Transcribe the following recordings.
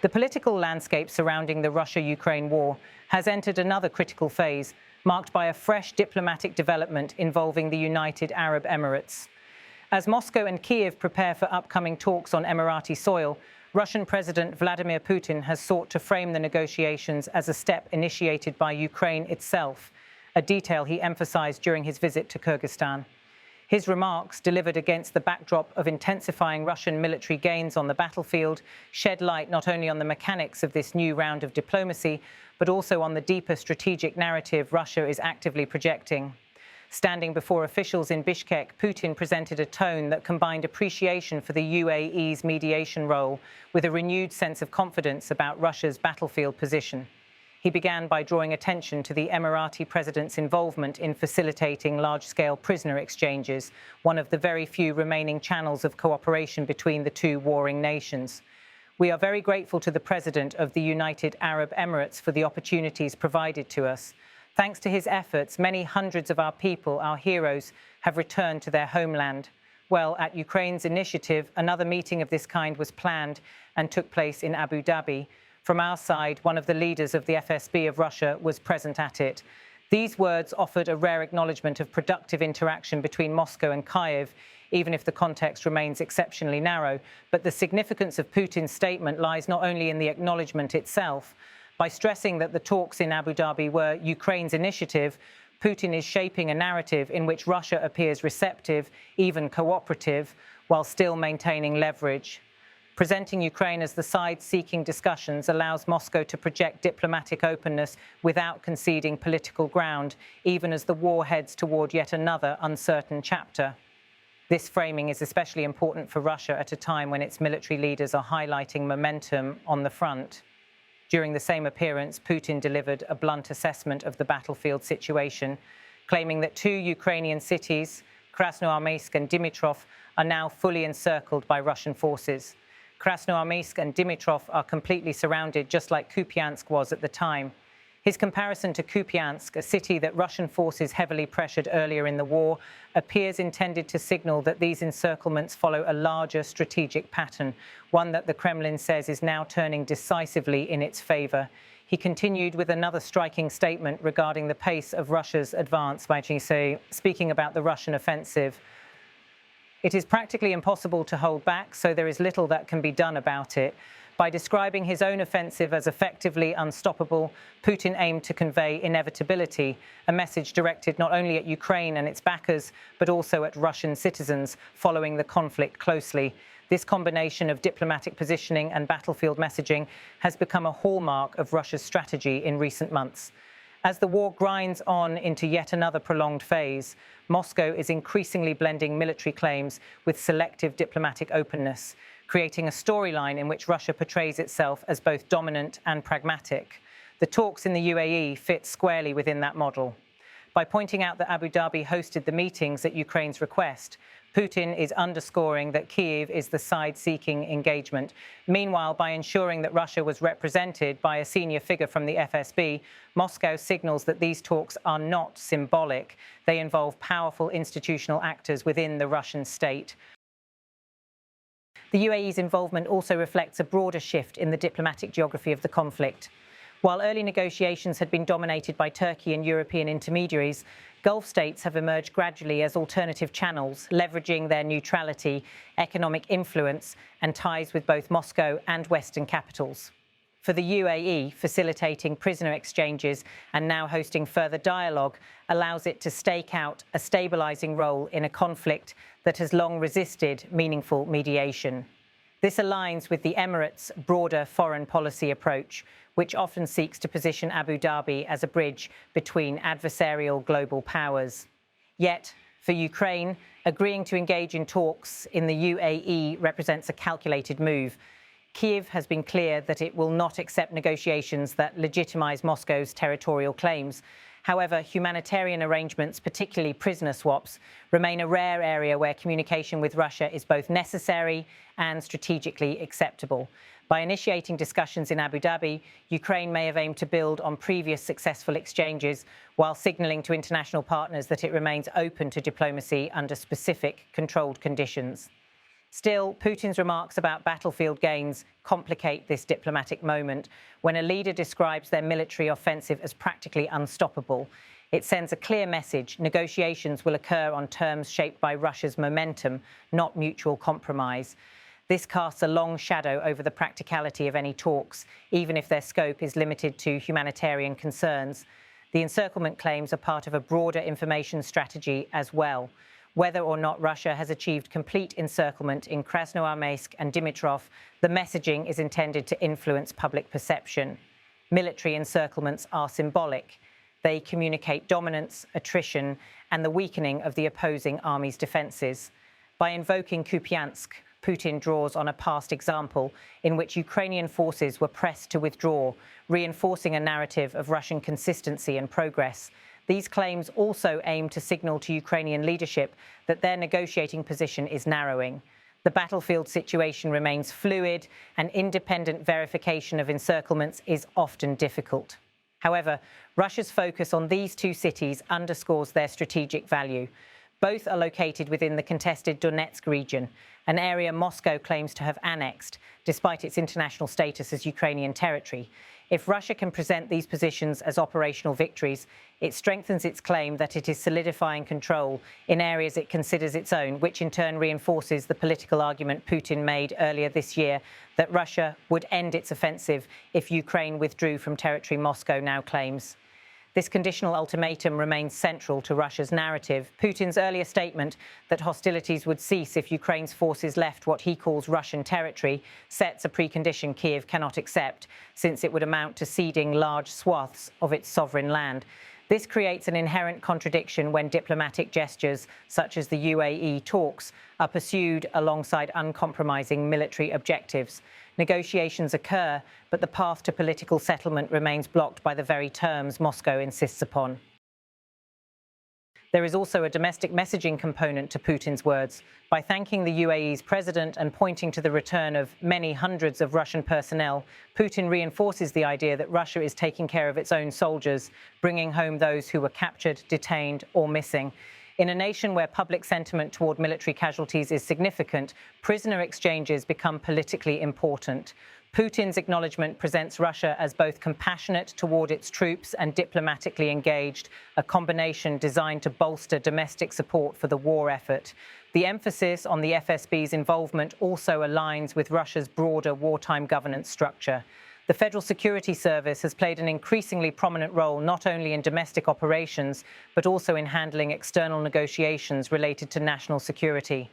The political landscape surrounding the Russia-Ukraine war has entered another critical phase, marked by a fresh diplomatic development involving the United Arab Emirates. As Moscow and Kyiv prepare for upcoming talks on Emirati soil, Russian President Vladimir Putin has sought to frame the negotiations as a step initiated by Ukraine itself, a detail he emphasized during his visit to Kyrgyzstan. His remarks, delivered against the backdrop of intensifying Russian military gains on the battlefield, shed light not only on the mechanics of this new round of diplomacy, but also on the deeper strategic narrative Russia is actively projecting. Standing before officials in Bishkek, Putin presented a tone that combined appreciation for the UAE's mediation role with a renewed sense of confidence about Russia's battlefield position. He began by drawing attention to the Emirati president's involvement in facilitating large-scale prisoner exchanges, one of the very few remaining channels of cooperation between the two warring nations. We are very grateful to the President of the United Arab Emirates for the opportunities provided to us. Thanks to his efforts, many hundreds of our people, our heroes, have returned to their homeland. Well, at Ukraine's initiative, another meeting of this kind was planned and took place in Abu Dhabi. From our side, one of the leaders of the FSB of Russia was present at it. These words offered a rare acknowledgement of productive interaction between Moscow and Kyiv, even if the context remains exceptionally narrow. But the significance of Putin's statement lies not only in the acknowledgement itself. By stressing that the talks in Abu Dhabi were Ukraine's initiative, Putin is shaping a narrative in which Russia appears receptive, even cooperative, while still maintaining leverage. Presenting Ukraine as the side seeking discussions allows Moscow to project diplomatic openness without conceding political ground, even as the war heads toward yet another uncertain chapter. This framing is especially important for Russia at a time when its military leaders are highlighting momentum on the front. During the same appearance, Putin delivered a blunt assessment of the battlefield situation, claiming that two Ukrainian cities, Krasnoarmeysk and Dimitrov, are now fully encircled by Russian forces. Krasnoarmeysk and Dimitrov are completely surrounded, just like Kupiansk was at the time. His comparison to Kupiansk, a city that Russian forces heavily pressured earlier in the war, appears intended to signal that these encirclements follow a larger strategic pattern, one that the Kremlin says is now turning decisively in its favor. He continued with another striking statement regarding the pace of Russia's advance by speaking about the Russian offensive. It is practically impossible to hold back, so there is little that can be done about it. By describing his own offensive as effectively unstoppable, Putin aimed to convey inevitability, a message directed not only at Ukraine and its backers, but also at Russian citizens following the conflict closely. This combination of diplomatic positioning and battlefield messaging has become a hallmark of Russia's strategy in recent months. As the war grinds on into yet another prolonged phase, Moscow is increasingly blending military claims with selective diplomatic openness, creating a storyline in which Russia portrays itself as both dominant and pragmatic. The talks in the UAE fit squarely within that model. By pointing out that Abu Dhabi hosted the meetings at Ukraine's request, Putin is underscoring that Kyiv is the side-seeking engagement. Meanwhile, by ensuring that Russia was represented by a senior figure from the FSB, Moscow signals that these talks are not symbolic. They involve powerful institutional actors within the Russian state. The UAE's involvement also reflects a broader shift in the diplomatic geography of the conflict. While early negotiations had been dominated by Turkey and European intermediaries, Gulf states have emerged gradually as alternative channels, leveraging their neutrality, economic influence, and ties with both Moscow and Western capitals. For the UAE, facilitating prisoner exchanges and now hosting further dialogue allows it to stake out a stabilizing role in a conflict that has long resisted meaningful mediation. This aligns with the Emirates' broader foreign policy approach, which often seeks to position Abu Dhabi as a bridge between adversarial global powers. Yet, for Ukraine, agreeing to engage in talks in the UAE represents a calculated move. Kyiv has been clear that it will not accept negotiations that legitimize Moscow's territorial claims. However, humanitarian arrangements, particularly prisoner swaps, remain a rare area where communication with Russia is both necessary and strategically acceptable. By initiating discussions in Abu Dhabi, Ukraine may have aimed to build on previous successful exchanges while signaling to international partners that it remains open to diplomacy under specific controlled conditions. Still, Putin's remarks about battlefield gains complicate this diplomatic moment. When a leader describes their military offensive as practically unstoppable, it sends a clear message: negotiations will occur on terms shaped by Russia's momentum, not mutual compromise. This casts a long shadow over the practicality of any talks, even if their scope is limited to humanitarian concerns. The encirclement claims are part of a broader information strategy as well. Whether or not Russia has achieved complete encirclement in Krasnoarmeysk and Dimitrov, the messaging is intended to influence public perception. Military encirclements are symbolic. They communicate dominance, attrition, and the weakening of the opposing army's defences. By invoking Kupiansk, Putin draws on a past example in which Ukrainian forces were pressed to withdraw, reinforcing a narrative of Russian consistency and progress. These claims also aim to signal to Ukrainian leadership that their negotiating position is narrowing. The battlefield situation remains fluid, and independent verification of encirclements is often difficult. However, Russia's focus on these two cities underscores their strategic value. Both are located within the contested Donetsk region, an area Moscow claims to have annexed, despite its international status as Ukrainian territory. If Russia can present these positions as operational victories, it strengthens its claim that it is solidifying control in areas it considers its own, which in turn reinforces the political argument Putin made earlier this year that Russia would end its offensive if Ukraine withdrew from territory Moscow now claims. This conditional ultimatum remains central to Russia's narrative. Putin's earlier statement that hostilities would cease if Ukraine's forces left what he calls Russian territory sets a precondition Kyiv cannot accept, since it would amount to ceding large swaths of its sovereign land. This creates an inherent contradiction when diplomatic gestures, such as the UAE talks, are pursued alongside uncompromising military objectives. Negotiations occur, but the path to political settlement remains blocked by the very terms Moscow insists upon. There is also a domestic messaging component to Putin's words. By thanking the UAE's president and pointing to the return of many hundreds of Russian personnel, Putin reinforces the idea that Russia is taking care of its own soldiers, bringing home those who were captured, detained, or missing. In a nation where public sentiment toward military casualties is significant, prisoner exchanges become politically important. Putin's acknowledgement presents Russia as both compassionate toward its troops and diplomatically engaged, a combination designed to bolster domestic support for the war effort. The emphasis on the FSB's involvement also aligns with Russia's broader wartime governance structure. The Federal Security Service has played an increasingly prominent role not only in domestic operations, but also in handling external negotiations related to national security.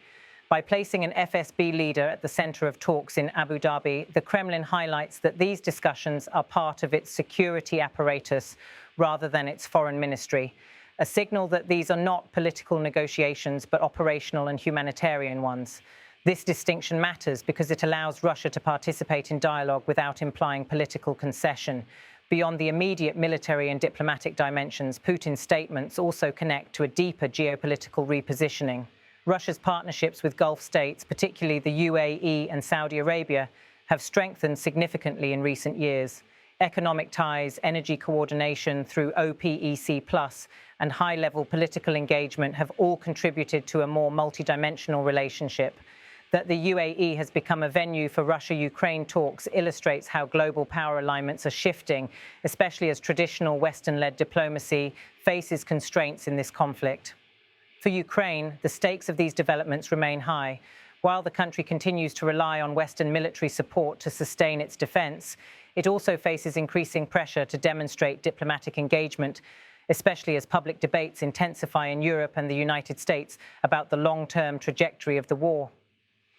By placing an FSB leader at the center of talks in Abu Dhabi, the Kremlin highlights that these discussions are part of its security apparatus rather than its foreign ministry, a signal that these are not political negotiations but operational and humanitarian ones. This distinction matters because it allows Russia to participate in dialogue without implying political concession. Beyond the immediate military and diplomatic dimensions, Putin's statements also connect to a deeper geopolitical repositioning. Russia's partnerships with Gulf states, particularly the UAE and Saudi Arabia, have strengthened significantly in recent years. Economic ties, energy coordination through OPEC+, and high-level political engagement have all contributed to a more multidimensional relationship. That the UAE has become a venue for Russia-Ukraine talks illustrates how global power alignments are shifting, especially as traditional Western-led diplomacy faces constraints in this conflict. For Ukraine, the stakes of these developments remain high. While the country continues to rely on Western military support to sustain its defense, it also faces increasing pressure to demonstrate diplomatic engagement, especially as public debates intensify in Europe and the United States about the long-term trajectory of the war.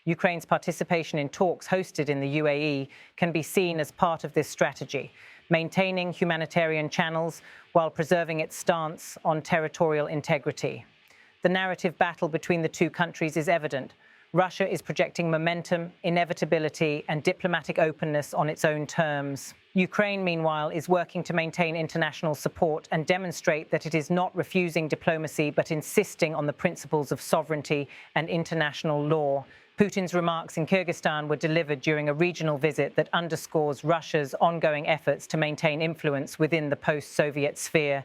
Ukraine's participation in talks hosted in the UAE can be seen as part of this strategy, maintaining humanitarian channels while preserving its stance on territorial integrity. The narrative battle between the two countries is evident. Russia is projecting momentum, inevitability, and diplomatic openness on its own terms. Ukraine, meanwhile, is working to maintain international support and demonstrate that it is not refusing diplomacy but insisting on the principles of sovereignty and international law. Putin's remarks in Kyrgyzstan were delivered during a regional visit that underscores Russia's ongoing efforts to maintain influence within the post-Soviet sphere.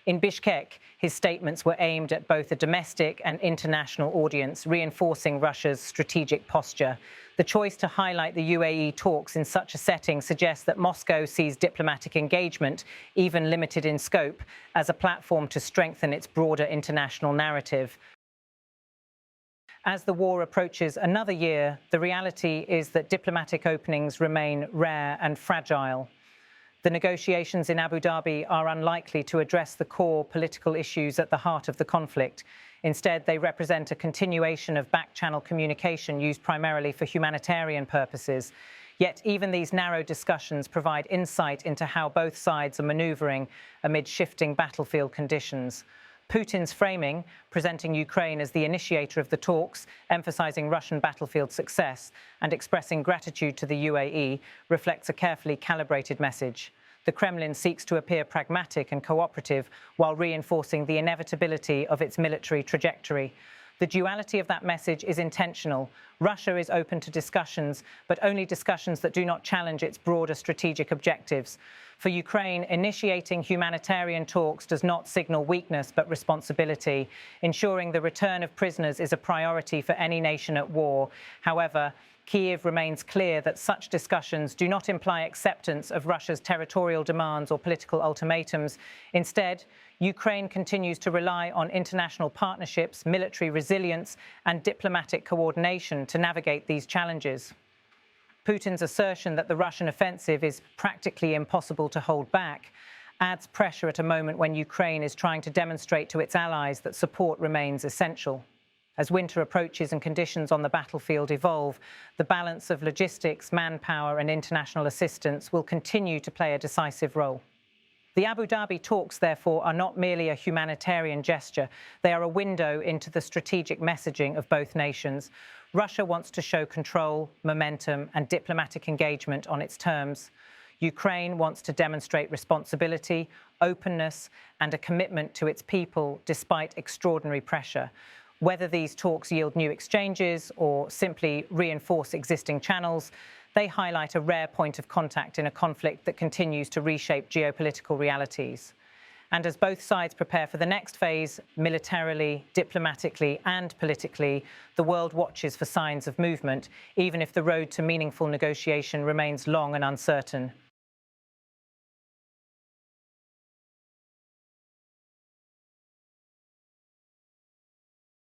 In Bishkek, his statements were aimed at both a domestic and international audience, reinforcing Russia's strategic posture. The choice to highlight the UAE talks in such a setting suggests that Moscow sees diplomatic engagement, even limited in scope, as a platform to strengthen its broader international narrative. As the war approaches another year, the reality is that diplomatic openings remain rare and fragile. The negotiations in Abu Dhabi are unlikely to address the core political issues at the heart of the conflict. Instead, they represent a continuation of back-channel communication used primarily for humanitarian purposes. Yet even these narrow discussions provide insight into how both sides are maneuvering amid shifting battlefield conditions. Putin's framing, presenting Ukraine as the initiator of the talks, emphasizing Russian battlefield success, and expressing gratitude to the UAE, reflects a carefully calibrated message. The Kremlin seeks to appear pragmatic and cooperative while reinforcing the inevitability of its military trajectory. The duality of that message is intentional. Russia is open to discussions, but only discussions that do not challenge its broader strategic objectives. For Ukraine, initiating humanitarian talks does not signal weakness but responsibility. Ensuring the return of prisoners is a priority for any nation at war. However, Kyiv remains clear that such discussions do not imply acceptance of Russia's territorial demands or political ultimatums. Instead, Ukraine continues to rely on international partnerships, military resilience, and diplomatic coordination to navigate these challenges. Putin's assertion that the Russian offensive is practically impossible to hold back adds pressure at a moment when Ukraine is trying to demonstrate to its allies that support remains essential. As winter approaches and conditions on the battlefield evolve, the balance of logistics, manpower, and international assistance will continue to play a decisive role. The Abu Dhabi talks, therefore, are not merely a humanitarian gesture. They are a window into the strategic messaging of both nations. Russia wants to show control, momentum, and diplomatic engagement on its terms. Ukraine wants to demonstrate responsibility, openness, and a commitment to its people despite extraordinary pressure. Whether these talks yield new exchanges or simply reinforce existing channels, they highlight a rare point of contact in a conflict that continues to reshape geopolitical realities. And as both sides prepare for the next phase, militarily, diplomatically, and politically, the world watches for signs of movement, even if the road to meaningful negotiation remains long and uncertain.